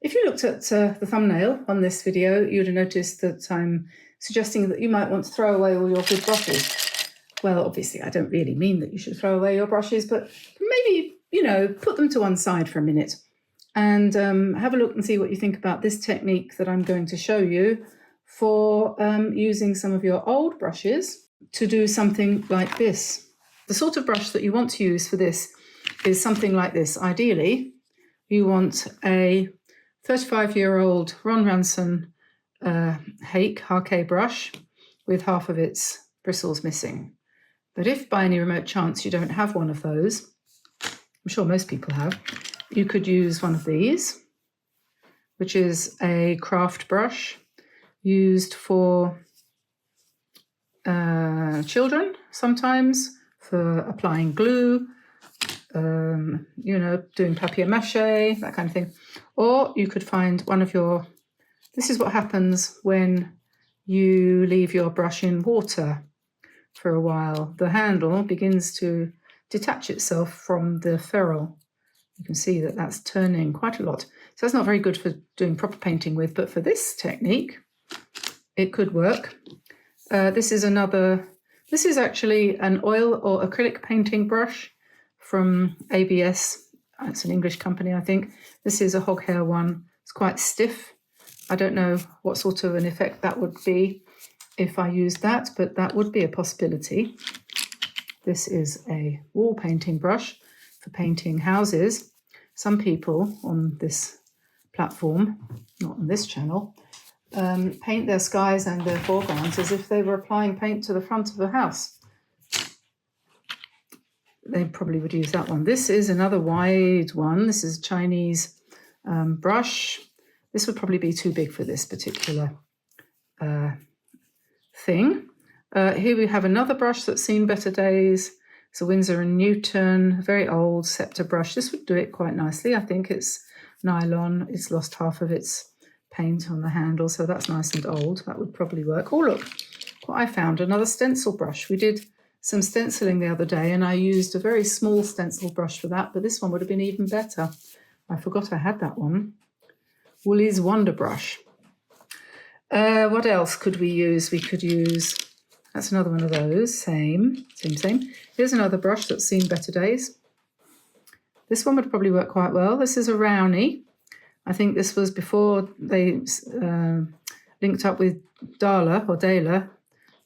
If you looked at the thumbnail on this video, you'd have noticed that I'm suggesting that you might want to throw away all your good brushes. Well, obviously, I don't really mean that you should throw away your brushes, but maybe, put them to one side for a minute and have a look and see what you think about this technique that I'm going to show you for using some of your old brushes to do something like this. The sort of brush that you want to use for this is something like this. Ideally, you want a 35-year-old Ron Ranson Hake brush with half of its bristles missing. But if by any remote chance you don't have one of those, I'm sure most people have, you could use one of these, which is a craft brush used for children sometimes, for applying glue, doing papier-mâché, that kind of thing. Or you could find one of this is what happens when you leave your brush in water for a while. The handle begins to detach itself from the ferrule. You can see that that's turning quite a lot. So that's not very good for doing proper painting with, but for this technique, it could work. This is actually an oil or acrylic painting brush from ABS. It's an English company, I think. This is a hog hair one. It's quite stiff. I don't know what sort of an effect that would be if I used that, but that would be a possibility. This is a wall painting brush for painting houses. Some people on this platform, not on this channel, paint their skies and their foregrounds as if they were applying paint to the front of a house. They probably would use that one. This is another wide one. This is a Chinese brush. This would probably be too big for this particular thing. Here we have another brush that's seen better days. It's a Winsor & Newton, very old scepter brush. This would do it quite nicely. I think it's nylon. It's lost half of its paint on the handle, so that's nice and old. That would probably work. Oh, look what I found, another stencil brush. We did some stenciling the other day and I used a very small stencil brush for that, but this one would have been even better. I forgot I had that one. Woolly's Wonder Brush. What else could we use? We could use, that's another one of those, same. Here's another brush that's seen better days. This one would probably work quite well. This is a Rowney. I think this was before they linked up with Dahler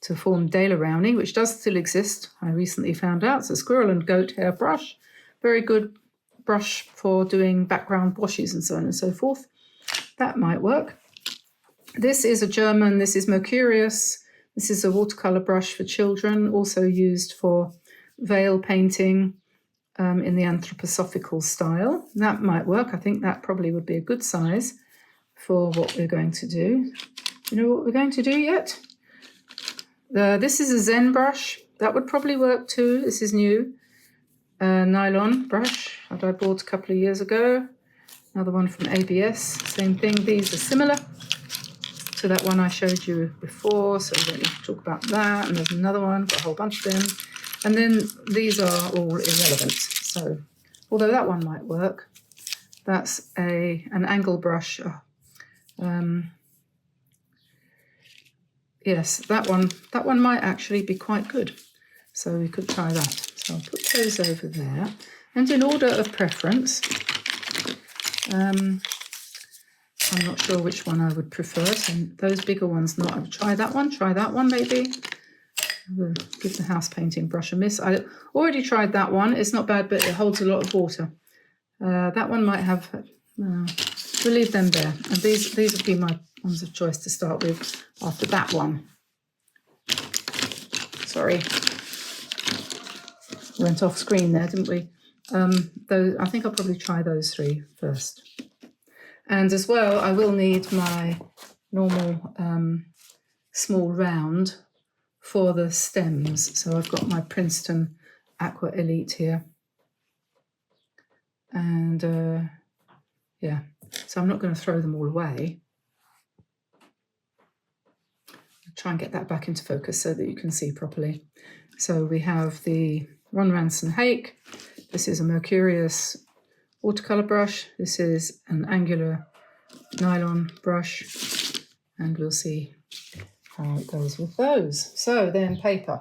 to form Daler Rowney, which does still exist. I recently found out. It's a squirrel and goat hair brush. Very good brush for doing background washes and so on and so forth. That might work. This is a German, this is Mercurius. This is a watercolor brush for children, also used for veil painting in the anthroposophical style. That might work. I think that probably would be a good size for what we're going to do. You know what we're going to do yet? This is a Zen brush. That would probably work too. This is new. Nylon brush that I bought a couple of years ago. Another one from ABS. Same thing. These are similar to that one I showed you before, so we don't need to talk about that. And there's another one, got a whole bunch of them. And then these are all irrelevant. So, although that one might work, that's an angle brush. Yes, that one might actually be quite good. So we could try that. So I'll put those over there. And in order of preference, I'm not sure which one I would prefer. So those bigger ones, not. I would try that one maybe. We'll give the house painting brush a miss. I already tried that one. It's not bad, but it holds a lot of water. That one might have, we'll leave them there. And these would be my ones of choice to start with after that one. Sorry. Went off screen there, didn't we? I think I'll probably try those three first. And as well, I will need my normal small round for the stems. So I've got my Princeton Aqua Elite here. And yeah, so I'm not going to throw them all away. I'll try and get that back into focus so that you can see properly. So we have the Ron Ranson Hake. This is a Mercurius watercolor brush. This is an angular nylon brush, and we'll see how it goes with those. So then paper.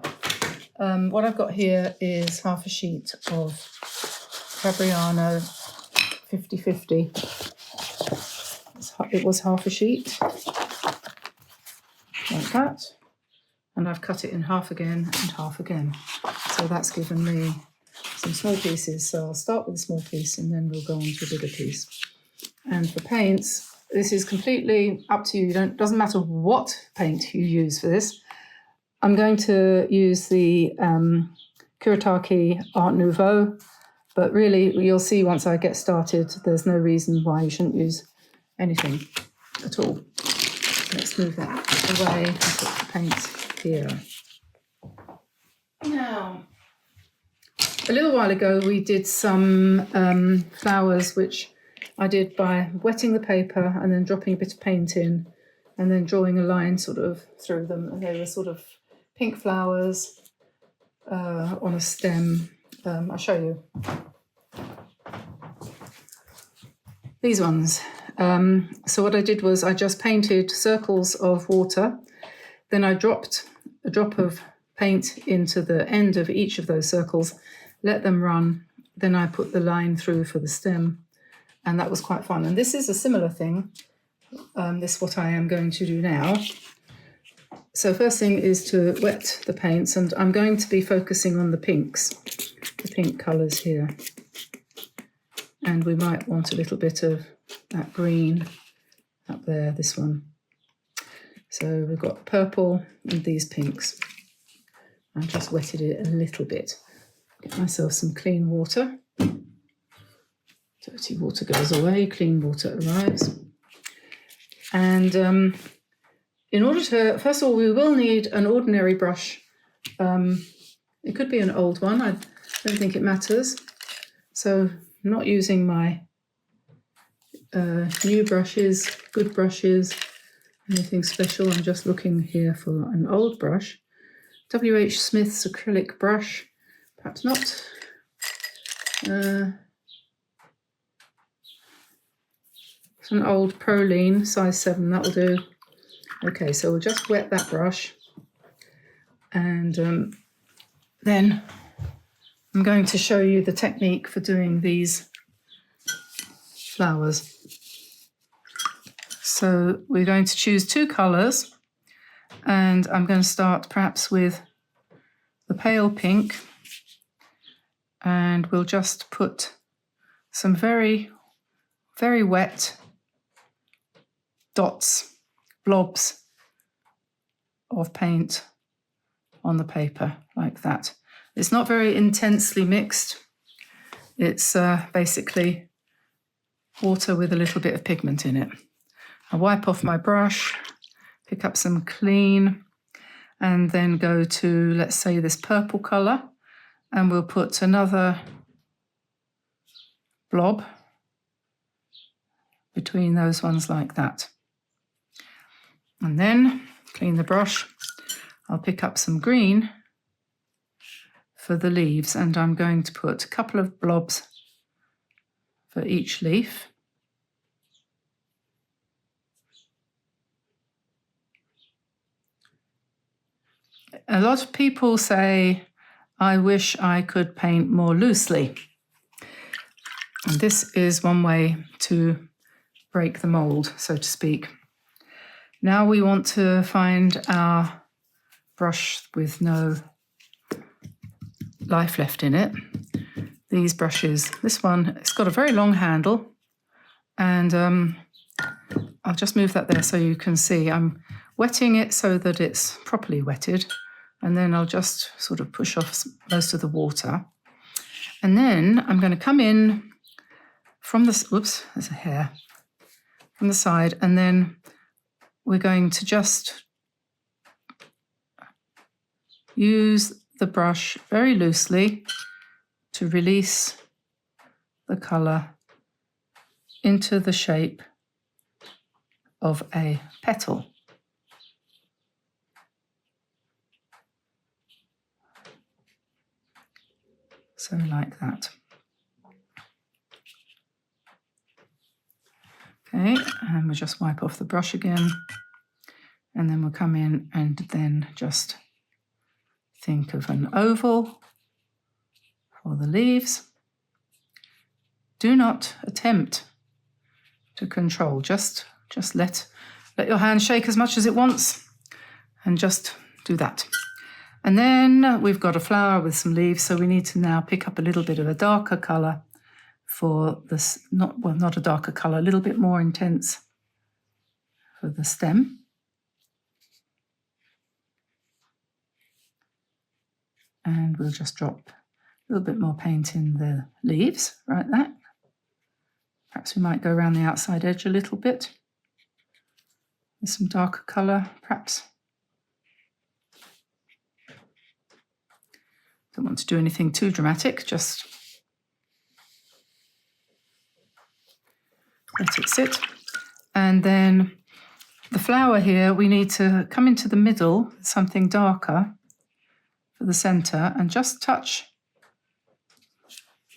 What I've got here is half a sheet of Fabriano 50/50. It was half a sheet, like that. And I've cut it in half again and half again. So that's given me some small pieces. So I'll start with a small piece and then we'll go on to a bigger piece. And for paints, this is completely up to you. Doesn't matter what paint you use for this. I'm going to use the Kuretake Art Nouveau, but really you'll see once I get started, there's no reason why you shouldn't use anything at all. Let's move that away and put the paint here. Now, a little while ago we did some flowers, which I did by wetting the paper and then dropping a bit of paint in and then drawing a line sort of through them. And they were sort of pink flowers on a stem. I'll show you. These ones. So what I did was I just painted circles of water. Then I dropped a drop of paint into the end of each of those circles, let them run. Then I put the line through for the stem. And that was quite fun. And this is a similar thing. This is what I am going to do now. So first thing is to wet the paints, and I'm going to be focusing on the pinks, the pink colours here. And we might want a little bit of that green up there, this one. So we've got purple and these pinks. I've just wetted it a little bit. Get myself some clean water. Dirty water goes away, clean water arrives. And in order to, first of all, we will need an ordinary brush. It could be an old one, I don't think it matters. So I'm not using my new brushes, good brushes, anything special. I'm just looking here for an old brush. W.H. Smith's acrylic brush, perhaps not. It's an old Proline, size 7, that'll do. Okay, so we'll just wet that brush. And then I'm going to show you the technique for doing these flowers. So we're going to choose 2 colours, and I'm going to start perhaps with the pale pink, and we'll just put some very, very wet dots, blobs of paint on the paper like that. It's not very intensely mixed. It's basically water with a little bit of pigment in it. I wipe off my brush, pick up some clean, and then go to, let's say, this purple colour, and we'll put another blob between those ones like that. And then clean the brush. I'll pick up some green for the leaves, and I'm going to put a couple of blobs for each leaf. A lot of people say, I wish I could paint more loosely. And this is one way to break the mold, so to speak. Now we want to find our brush with no life left in it. These brushes, this one, it's got a very long handle, and I'll just move that there so you can see. I'm wetting it so that it's properly wetted, and then I'll just sort of push off most of the water. And then I'm going to come in from the, whoops, there's a hair, from the side, and then we're going to just use the brush very loosely to release the colour into the shape of a petal. So like that. Okay, and we'll just wipe off the brush again. And then we'll come in and then just think of an oval for the leaves. Do not attempt to control, just let your hand shake as much as it wants and just do that. And then we've got a flower with some leaves, so we need to now pick up a little bit of a darker colour for this, not a darker colour, a little bit more intense for the stem. And we'll just drop a little bit more paint in the leaves, like that. Perhaps we might go around the outside edge a little bit with some darker colour, perhaps. Don't want to do anything too dramatic, just let it sit. And then the flower here, we need to come into the middle, something darker for the centre, and just touch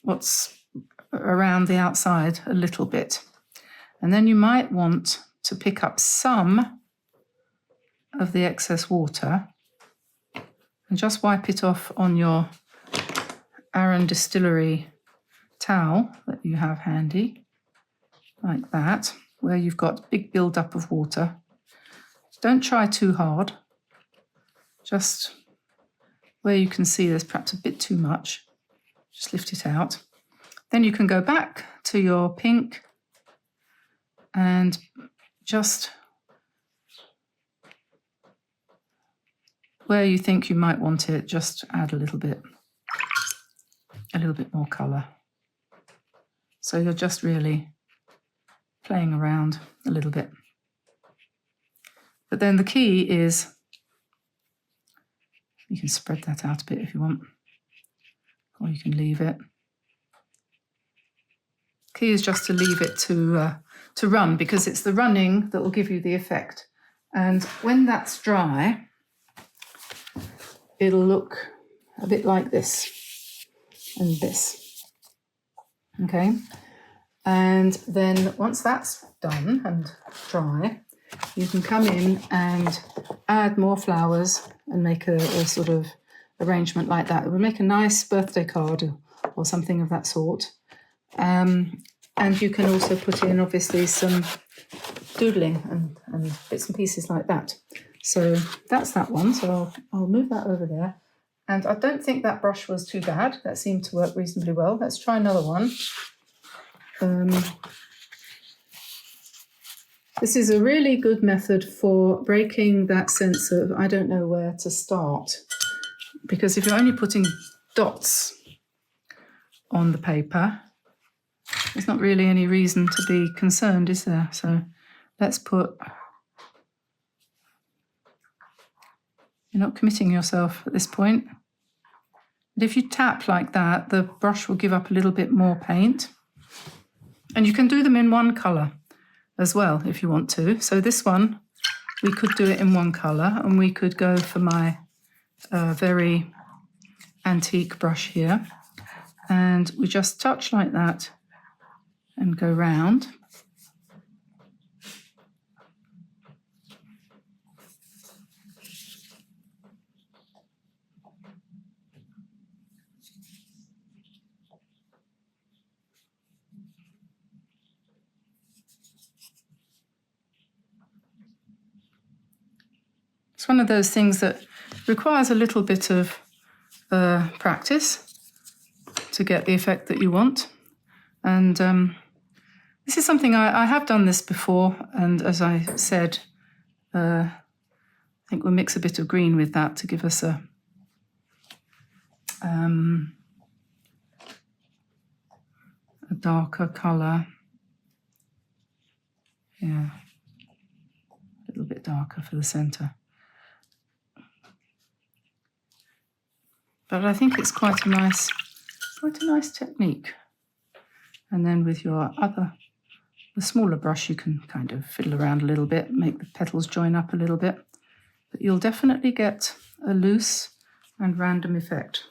what's around the outside a little bit. And then you might want to pick up some of the excess water and just wipe it off on your Aran Distillery towel that you have handy, like that, where you've got big build-up of water. Don't try too hard, just where you can see there's perhaps a bit too much, just lift it out. Then you can go back to your pink and just where you think you might want it, just add a little bit more colour. So you're just really playing around a little bit. But then the key is, you can spread that out a bit if you want, or you can leave it. Key is just to leave it to run, because it's the running that will give you the effect. And when that's dry, it'll look a bit like this and this. Okay, and then once that's done and dry, you can come in and add more flowers and make a sort of arrangement like that. It would make a nice birthday card or something of that sort. And you can also put in, obviously, some doodling and bits and pieces like that. So that's that one. So I'll move that over there. And I don't think that brush was too bad. That seemed to work reasonably well. Let's try another one. This is a really good method for breaking that sense of I don't know where to start. Because if you're only putting dots on the paper, there's not really any reason to be concerned, is there? So let's put... You're not committing yourself at this point. But if you tap like that, the brush will give up a little bit more paint. And you can do them in one colour as well if you want to. So this one, we could do it in one colour, and we could go for my very antique brush here. And we just touch like that and go round. It's one of those things that requires a little bit of practice to get the effect that you want. And this is something I have done this before, and as I said, I think we'll mix a bit of green with that to give us a darker colour. Yeah, a little bit darker for the centre. But I think it's quite a nice technique. And then with your the smaller brush, you can kind of fiddle around a little bit, make the petals join up a little bit. But you'll definitely get a loose and random effect.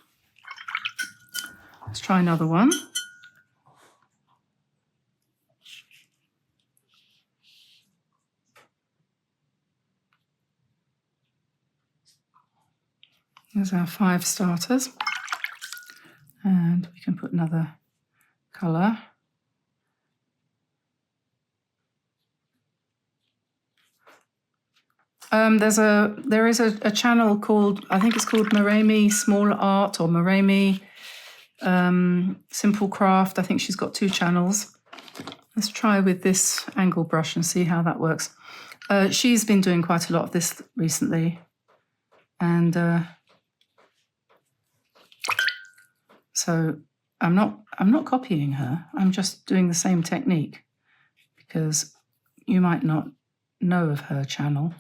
Let's try another one. There's our 5 starters. And we can put another colour. There is a channel called, I think it's called Maremi Small Art or Maremi Simple Craft. I think she's got 2 channels. Let's try with this angle brush and see how that works. She's been doing quite a lot of this recently, and so I'm not copying her. I'm just doing the same technique because you might not know of her channel.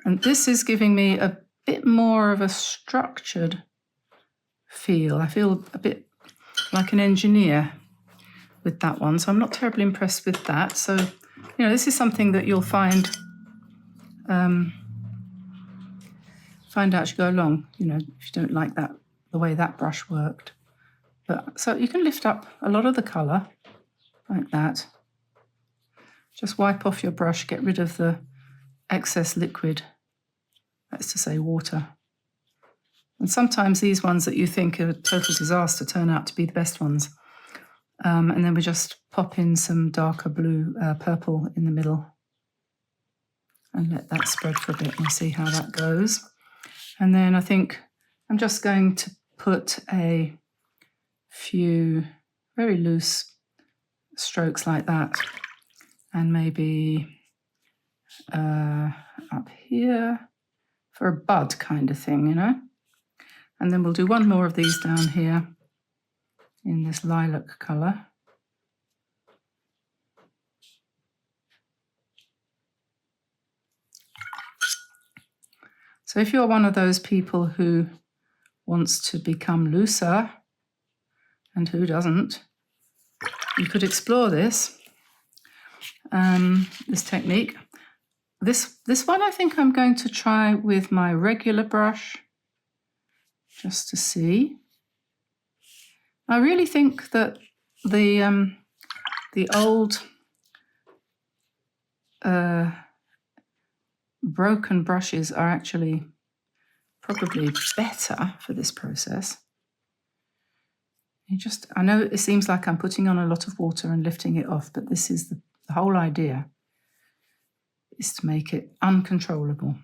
And this is giving me a bit more of a structured feel. I feel a bit like an engineer with that one, so I'm not terribly impressed with that. So, you know, this is something that you'll find out as you go along, you know, if you don't like that, the way that brush worked. But so you can lift up a lot of the colour like that. Just wipe off your brush, get rid of the excess liquid, that's to say water. And sometimes these ones that you think are a total disaster turn out to be the best ones. And then we just pop in some darker blue, purple in the middle and let that spread for a bit and see how that goes. And then I think I'm just going to put a few very loose strokes like that, and maybe up here for a bud kind of thing, you know. And then we'll do one more of these down here in this lilac colour. So if you're one of those people who wants to become looser, and who doesn't, you could explore this this technique. This one I think I'm going to try with my regular brush, just to see. I really think that the old broken brushes are actually probably better for this process. I know it seems like I'm putting on a lot of water and lifting it off, but this is the whole idea, is to make it uncontrollable.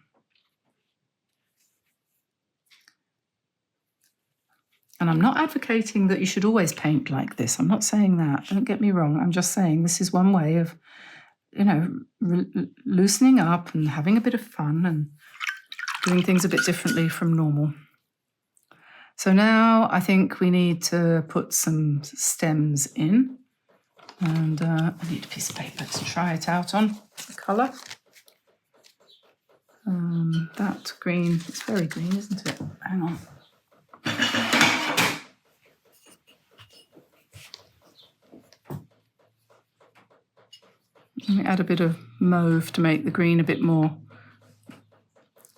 And I'm not advocating that you should always paint like this. I'm not saying that. Don't get me wrong. I'm just saying this is one way of, you know, loosening up and having a bit of fun and doing things a bit differently from normal. So now I think we need to put some stems in, and I need a piece of paper to try it out on, the colour. That green, it's very green, isn't it? Hang on. Let me add a bit of mauve to make the green a bit more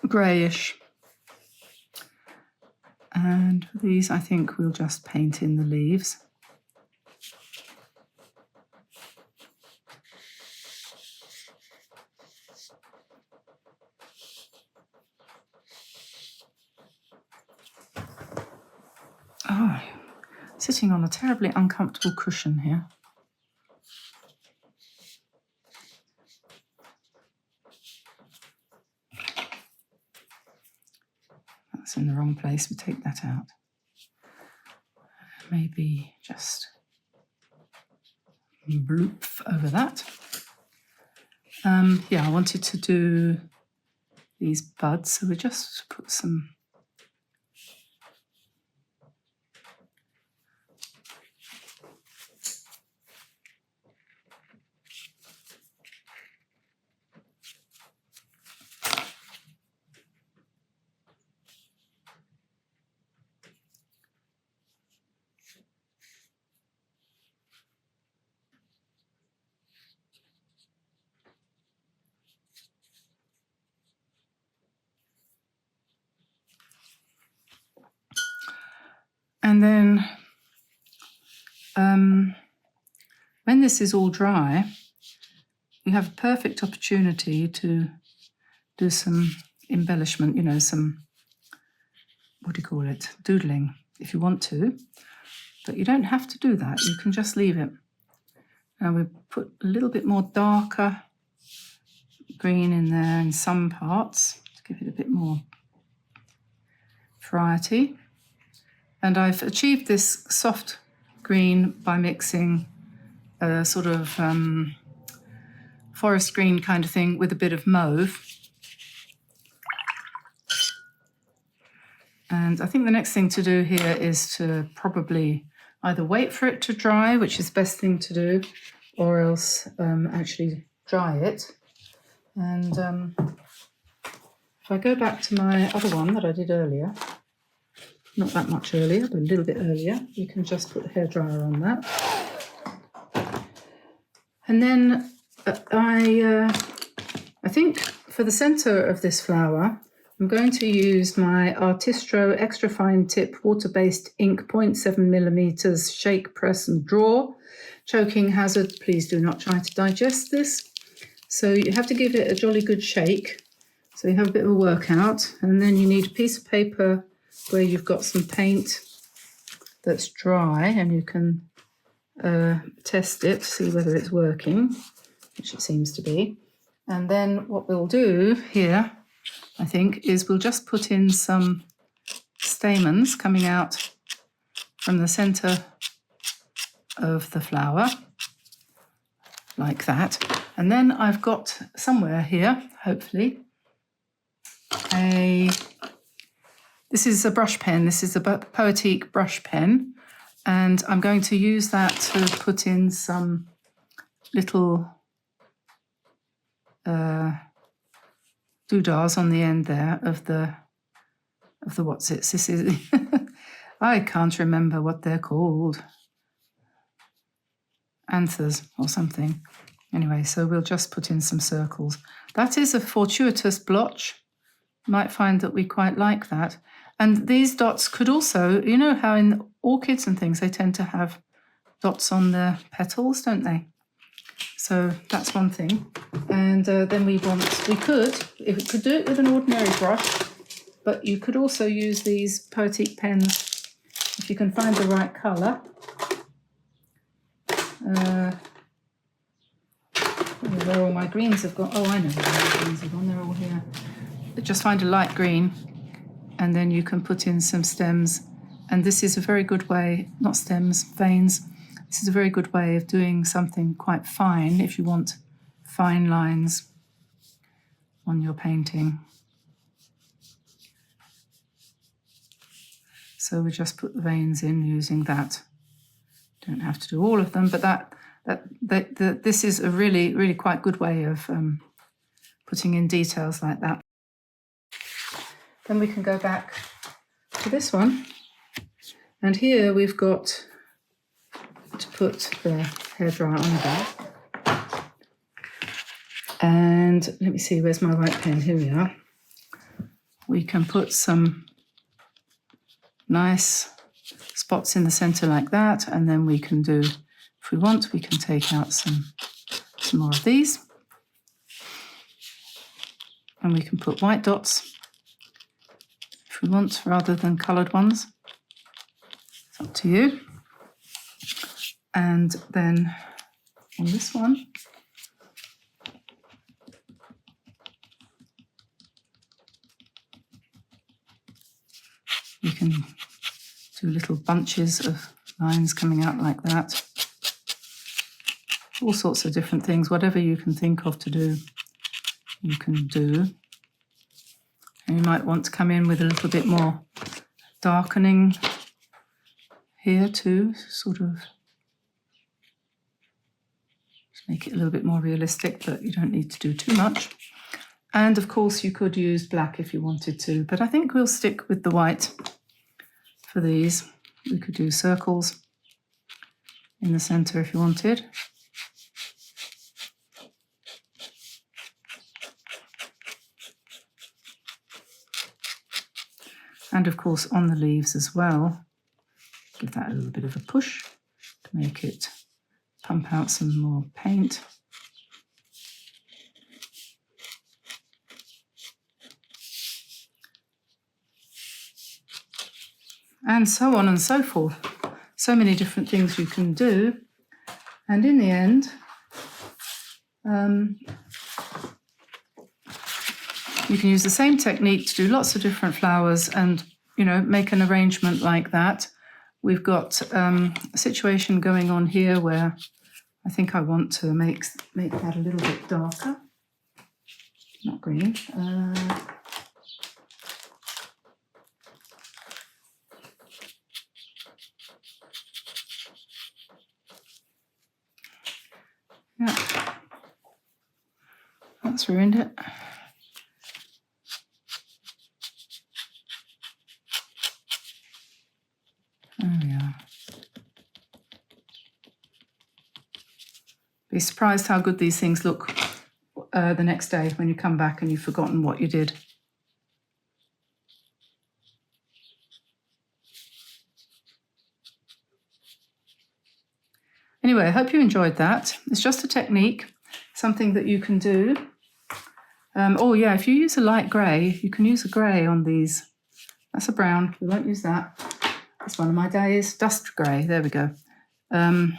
greyish. And for these, I think we'll just paint in the leaves. Oh, sitting on a terribly uncomfortable cushion here. That's in the wrong place, we take that out. Maybe just bloop over that. Yeah, I wanted to do these buds, so we just put some and then when this is all dry, you have a perfect opportunity to do some embellishment, you know, some what do you call it, doodling if you want to, but you don't have to do that. You can just leave it. And we put a little bit more darker green in there in some parts to give it a bit more variety. And I've achieved this soft green by mixing a sort of forest green kind of thing with a bit of mauve. And I think the next thing to do here is to probably either wait for it to dry, which is the best thing to do, or else actually dry it. And if I go back to my other one that I did earlier, not that much earlier, but a little bit earlier, you can just put the hairdryer on that. And then I think for the centre of this flower, I'm going to use my Artistro Extra Fine Tip Water-Based Ink 0.7mm Shake, Press and Draw. Choking hazard, please do not try to digest this. So you have to give it a jolly good shake. So you have a bit of a workout, and then you need a piece of paper where you've got some paint that's dry, and you can test it, see whether it's working, which it seems to be. And then what we'll do here, I think, is we'll just put in some stamens coming out from the centre of the flower, like that. And then I've got somewhere here, hopefully, this is a brush pen. This is a Poetique brush pen. And I'm going to use that to put in some little doodahs on the end there of the what's it? This is I can't remember what they're called. Anthers or something. Anyway, so we'll just put in some circles. That is a fortuitous blotch. You might find that we quite like that. And these dots could also, you know how in orchids and things they tend to have dots on their petals, don't they? So that's one thing. And then we could do it with an ordinary brush, but you could also use these Poetique pens if you can find the right colour. Where all my greens have gone. Oh, I know where my greens have gone. They're all here. But just find a light green, and then you can put in some stems. And this is a very good way, not stems, veins. This is a very good way of doing something quite fine if you want fine lines on your painting. So we just put the veins in using that. Don't have to do all of them, but this is a really, really quite good way of putting in details like that. Then we can go back to this one. And here we've got to put the hairdryer on there. And let me see, where's my white pen? Here we are. We can put some nice spots in the centre like that, and then we can do, if we want, we can take out some more of these. And we can put white dots if we want, rather than coloured ones. It's up to you. And then on this one, you can do little bunches of lines coming out like that. All sorts of different things, whatever you can think of to do, you can do. And you might want to come in with a little bit more darkening here too, sort of make it a little bit more realistic, but you don't need to do too much. And of course you could use black if you wanted to, but I think we'll stick with the white for these. We could do circles in the centre if you wanted. And of course on the leaves as well, give that a little bit of a push to make it pump out some more paint. and so on and so forth. So many different things you can do. And in the end, you can use the same technique to do lots of different flowers and, you know, make an arrangement like that. We've got a situation going on here where I think I want to make that a little bit darker. Not green. Yeah, that's ruined it. There we are. Be surprised how good these things look the next day when you come back and you've forgotten what you did. Anyway, I hope you enjoyed that. It's just a technique, something that you can do. Oh yeah, if you use a light grey, you can use a grey on these. That's a brown, we won't use that. It's one of my days. Dust grey, there we go. What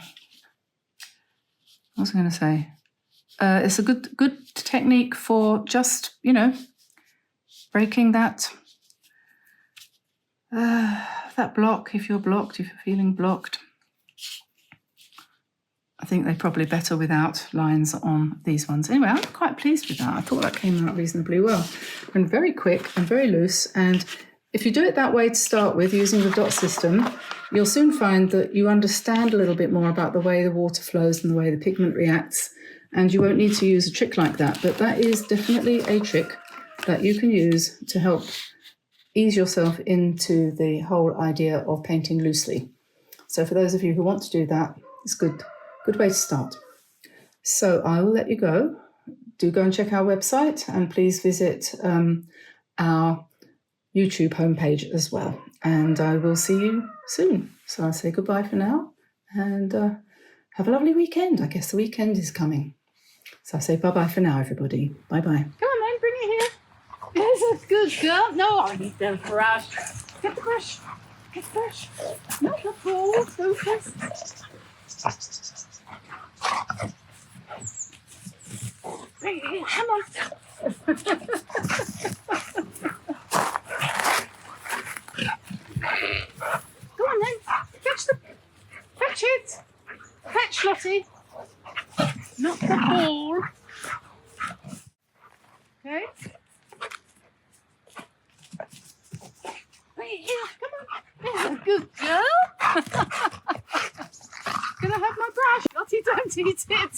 was I going to say? It's a good technique for just, you know, breaking that block if you're blocked, if you're feeling blocked. I think they're probably better without lines on these ones. Anyway, I'm quite pleased with that. I thought that came out reasonably well. And very quick and very loose. And if you do it that way to start with, using the dot system, you'll soon find that you understand a little bit more about the way the water flows and the way the pigment reacts. And you won't need to use a trick like that. But that is definitely a trick that you can use to help ease yourself into the whole idea of painting loosely. So for those of you who want to do that, it's good way to start. So I will let you go. Do go and check our website, and please visit our YouTube homepage as well. And I will see you soon. So I'll say goodbye for now, and have a lovely weekend. I guess the weekend is coming. So I say bye-bye for now, everybody. Bye-bye. Come on then, bring it here. There's a good girl. No, I need the brush. Get the brush. Get the brush. Not the ball. Focus. Bring it here. Come on. Go on then. Fetch it. Fetch, Lottie. Not the ball. Okay. Bring it here. Come on. There's a good girl. Gonna have my brush. Lottie, don't eat it.